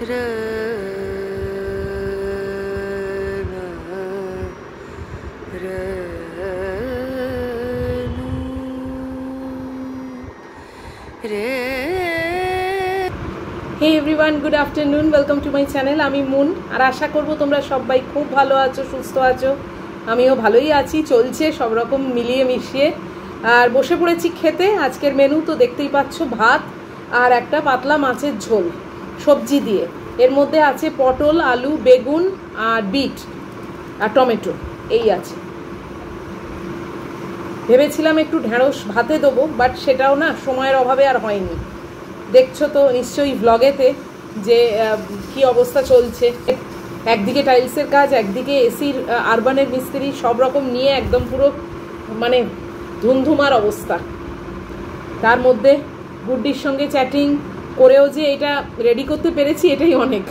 Hey everyone, good afternoon. Welcome to my channel. আমি moon আর আশা করব তোমরা সবাই খুব ভালো আছো, সুস্থ আছো। আমিও ভালোই আছি, চলছে সব রকম মিলিয়ে মিশিয়ে। আর বসে পড়েছি খেতে। আজকের মেনু তো দেখতেই পাচ্ছ, ভাত আর একটা পাতলা মাছের ঝোল সবজি দিয়ে। এর মধ্যে আছে পটল, আলু, বেগুন আর বিট আর টমেটো, এই আছে। ভেবেছিলাম একটু ঢেঁড়স ভাতে দেবো, বাট সেটাও না সময়ের অভাবে আর হয়নি। দেখছো তো নিশ্চয়ই ব্লগেতে যে কি অবস্থা চলছে। একদিকে টাইলসের কাজ, একদিকে এসির আরবানের মিস্ত্রি, সব রকম নিয়ে একদম পুরো মানে ধুমধুমার অবস্থা। তার মধ্যে গুড্ডির সঙ্গে চ্যাটিং করেও যে এটা রেডি করতে পেরেছি, এটাই অনেক।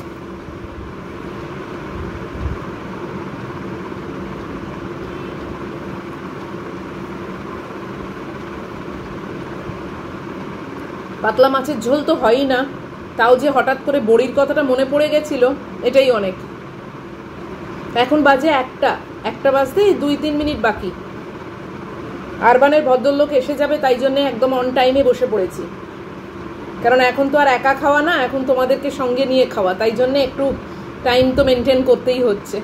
পাতলা মাছের ঝোল তো হয়ই না, তাও যে হঠাৎ করে বড়ির কথাটা মনে পড়ে গেছিল, এটাই অনেক। এখন বাজে একটা বাজতে 2-3 মিনিট বাকি। আরবানের ভদ্রলোক এসে যাবে, তাই জন্য একদম অন টাইমে বসে পড়েছি। কারণ এখন তো আর একা খাওয়া না, এখন তোমাদেরকে সঙ্গে নিয়ে খাওয়া, তাই জন্য একটু টাইম তো মেনটেন করতেই হচ্ছে।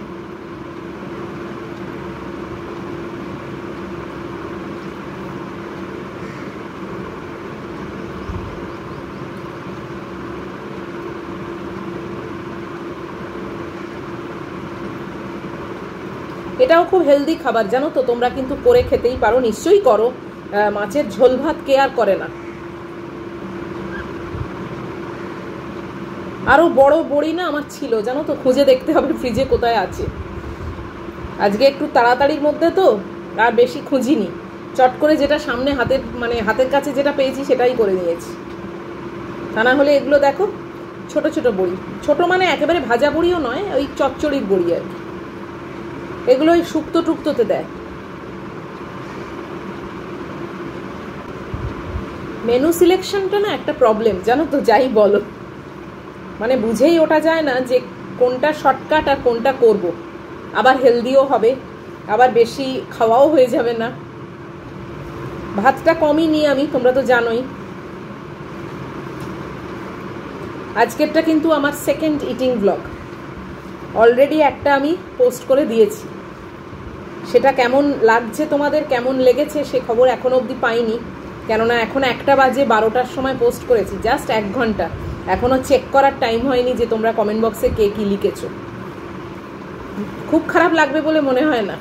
এটাও খুব হেলদি খাবার, জানো তো, তোমরা কিন্তু করে খেতেই পারো, নিশ্চয়ই করো। মাছের ঝোল ভাত কে আর করে না। আরও বড় বড়ি না আমার ছিল, জানো তো, খুঁজে দেখতে হবে ফ্রিজে কোথায় আছে। আজকে একটু তাড়াতাড়ির মধ্যে তো আর বেশি খুঁজিনি, চট করে যেটা সামনে হাতের কাছে যেটা পেয়েছি সেটাই করে নিয়েছি। তা না হলে এগুলো দেখো ছোট ছোট বড়ি, ছোট মানে একেবারে ভাজা বড়িও নয়, ওই চচ্চড়ির বড়ি আর কি। এগুলো ওই শুক্তো টুক্তোতে দেয়। মেনু সিলেকশনটা না একটা প্রবলেম, জানো তো, যাই বলো, মানে বুঝেই ওঠা যায় না যে কোনটা শর্টকাট আর কোনটা করব। আবার হেলদিও হবে, আবার বেশি খাওয়াও হয়ে যাবে না। ভাতটা কমই নিই আমি, তোমরা তো জানোই। আজকেরটা কিন্তু আমার সেকেন্ড ইটিং ব্লগ। অলরেডি একটা আমি পোস্ট করে দিয়েছি, সেটা কেমন লাগছে তোমাদের, কেমন লেগেছে সে খবর এখনো অবধি পাইনি। কেননা এখন 1টা বাজে, 12টার সময় পোস্ট করেছি, জাস্ট 1 ঘন্টা। এখনও চেক করার টাইম হয়নি যে তোমরা কমেন্ট বক্সে কে কী লিখেছো। খুব খারাপ লাগবে বলে মনে হয় না,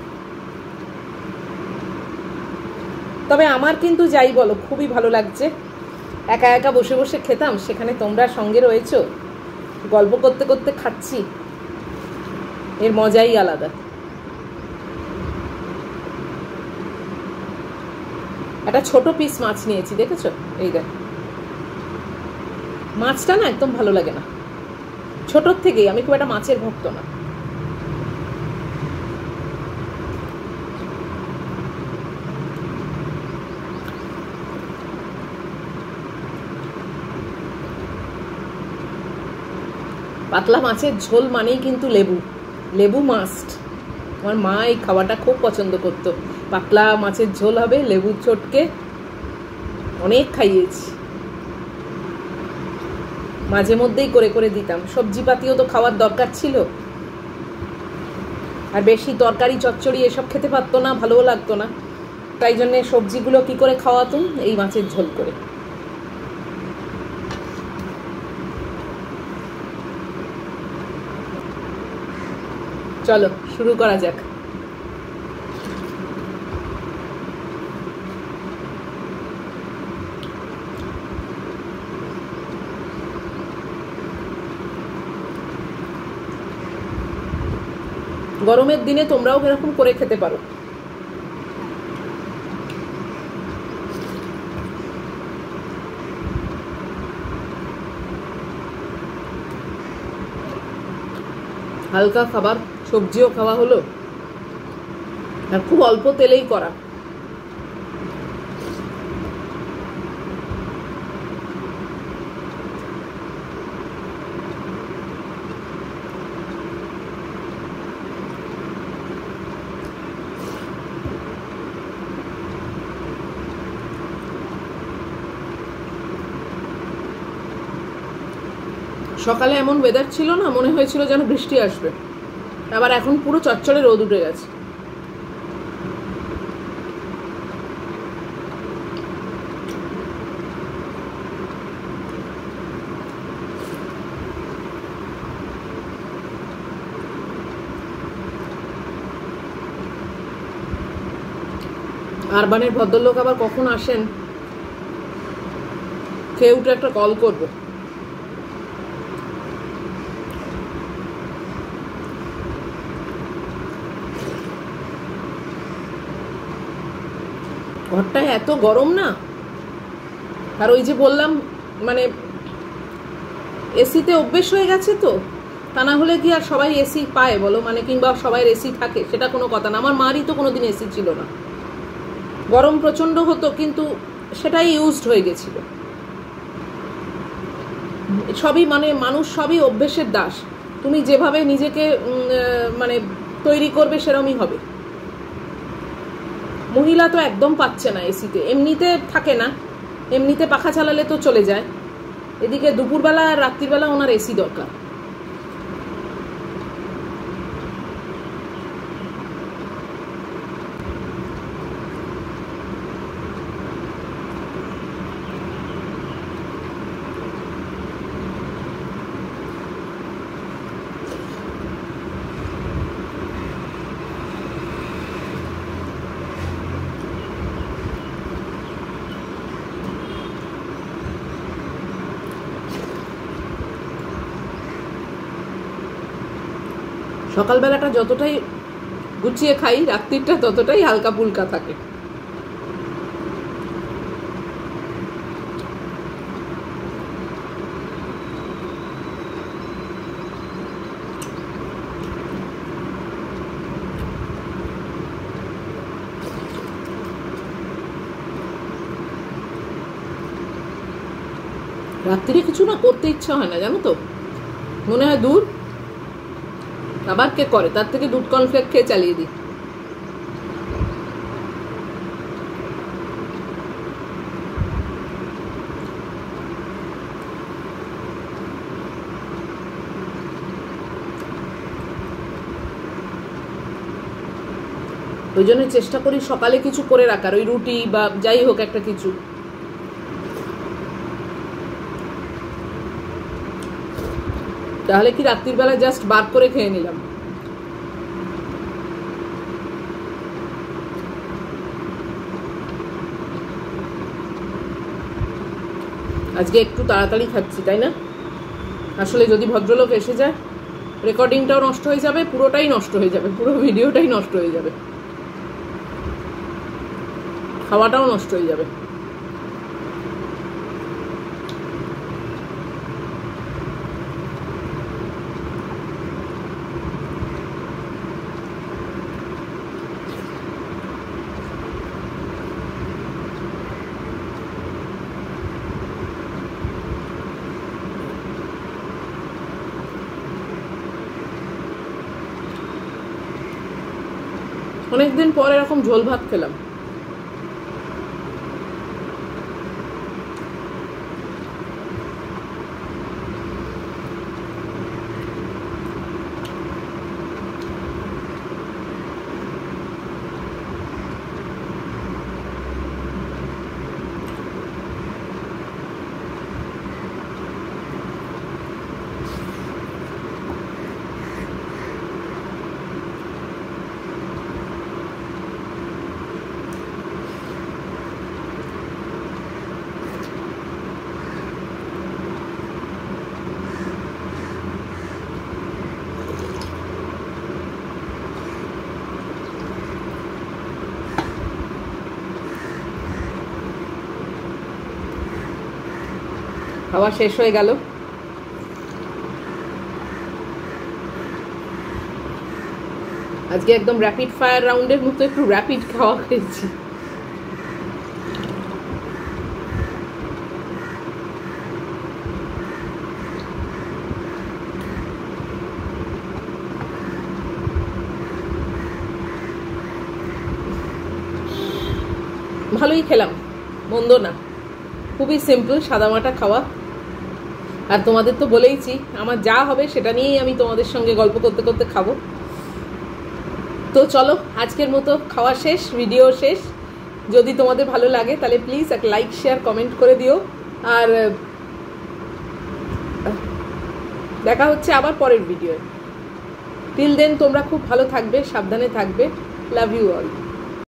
তবে আমার কিন্তু যাই বলো খুবই ভালো লাগছে। একা একা বসে বসে খেতাম, সেখানে তোমরা সঙ্গে রয়েছো, গল্প করতে করতে খাচ্ছি, এর মজাই আলাদা। একটা ছোট পিস মাছ নিয়েছি, দেখেছো, এই দেখ। মাছটা না একদম ভালো লাগে না, ছোটোর থেকেই আমি খুব একটা মাছের ভক্ত না। পাতলা মাছের ঝোল মানেই কিন্তু লেবু, লেবু মাস্ট। আমার মা এই খাওয়াটা খুব পছন্দ করতো। পাতলা মাছের ঝোল হবে, লেবু চটকে, অনেক খাইয়েছি। মাঝে মধ্যেই করে করে দিতাম। সবজিপাতিও তো খাওয়ার দরকার ছিল, আর বেশি তরকারি চচ্চড়ি এসব খেতে পারতো না, ভালোও লাগতো না। তাই জন্যে সবজিগুলো কি করে খাওয়াতুম, এই মাছের ঝোল করে। চলো শুরু করা যাক। গরমের দিনে তোমরাও এরকম করে খেতে পারো। হালকা খাবার, সবজিও খাওয়া হলো, আর খুব অল্প তেলেই করা। সকালে এমন ওয়েদার ছিল না, মনে হয়েছিল যেন বৃষ্টি আসবে, আবার এখন পুরো চচ্চড়ে রোদ উঠে গেছে। আরবানের ভদ্রলোক আবার কখন আসেন, খেয়ে উঠে একটা কল করব। ঘরটায় এত গরম না, আর ওই যে বললাম মানে এসিতে অভ্যেস হয়ে গেছে তো, তা না হলে কি আর সবাই এসি পায় বলো, মানে কিংবা সবাই এসি থাকে, সেটা কোনো কথা না। আমার মারই তো কোনোদিন এসি ছিল না, গরম প্রচন্ড হতো কিন্তু সেটাই ইউজড হয়ে গেছিল। সবই মানে মানুষ সবই অভ্যেসের দাস, তুমি যেভাবে নিজেকে মানে তৈরি করবে সেরকমই হবে। মহিলা তো একদম পাচ্ছে না এসিতে, এমনিতে থাকে না, এমনিতে পাখা চালালে তো চলে যায়, এদিকে দুপুরবেলা আর রাত্রিবেলা ওনার এসি দরকার। সকালবেলাটা যতটাই গুছিয়ে খাই, রাত্রিটা ততটাই হালকা ফুলকা থাকে। রাত্রিরে কিছু না করতে ইচ্ছা হয় না জানো তো, মনে হয় দূর, আবার কে করে, তার থেকে দুধ কর্নফ্লেক্স খেয়ে চালিয়ে দিই। ওই জন্য চেষ্টা করি সকালে কিছু করে রাখার, ওই রুটি বা যাই হোক একটা কিছু। তাহলে কি রাত্রির বেলা জাস্ট বার করে খেয়ে নিলাম। আজকে একটু তাড়াতাড়ি খাচ্ছি তাই না, আসলে যদি ভদ্রলোক এসে যায় রেকর্ডিংটাও নষ্ট হয়ে যাবে, পুরোটাই নষ্ট হয়ে যাবে, পুরো ভিডিওটাই নষ্ট হয়ে যাবে, খাওয়াটাও নষ্ট হয়ে যাবে। অনেকদিন পর এরকম ঝোল ভাত খেলাম। খাওয়া শেষ হয়ে গেল, আজকে একদম র্যাপিড ফায়ার রাউন্ডের মতো একটু র্যাপিড খাওয়া খেয়েছি। ভালোই খেলাম, মন্দ না, খুবই সিম্পল সাদামাটা খাওয়া। আর তোমাদের তো বলেইছি আমার যা হবে সেটা নিয়েই আমি তোমাদের সঙ্গে গল্প করতে করতে খাবো। তো চলো আজকের মতো খাওয়া শেষ, ভিডিও শেষ। যদি তোমাদের ভালো লাগে তাহলে প্লিজ একটা লাইক শেয়ার কমেন্ট করে দিও। আর দেখা হচ্ছে আবার পরের ভিডিওয়ে। টিল দেন তোমরা খুব ভালো থাকবে, সাবধানে থাকবে। Love you all.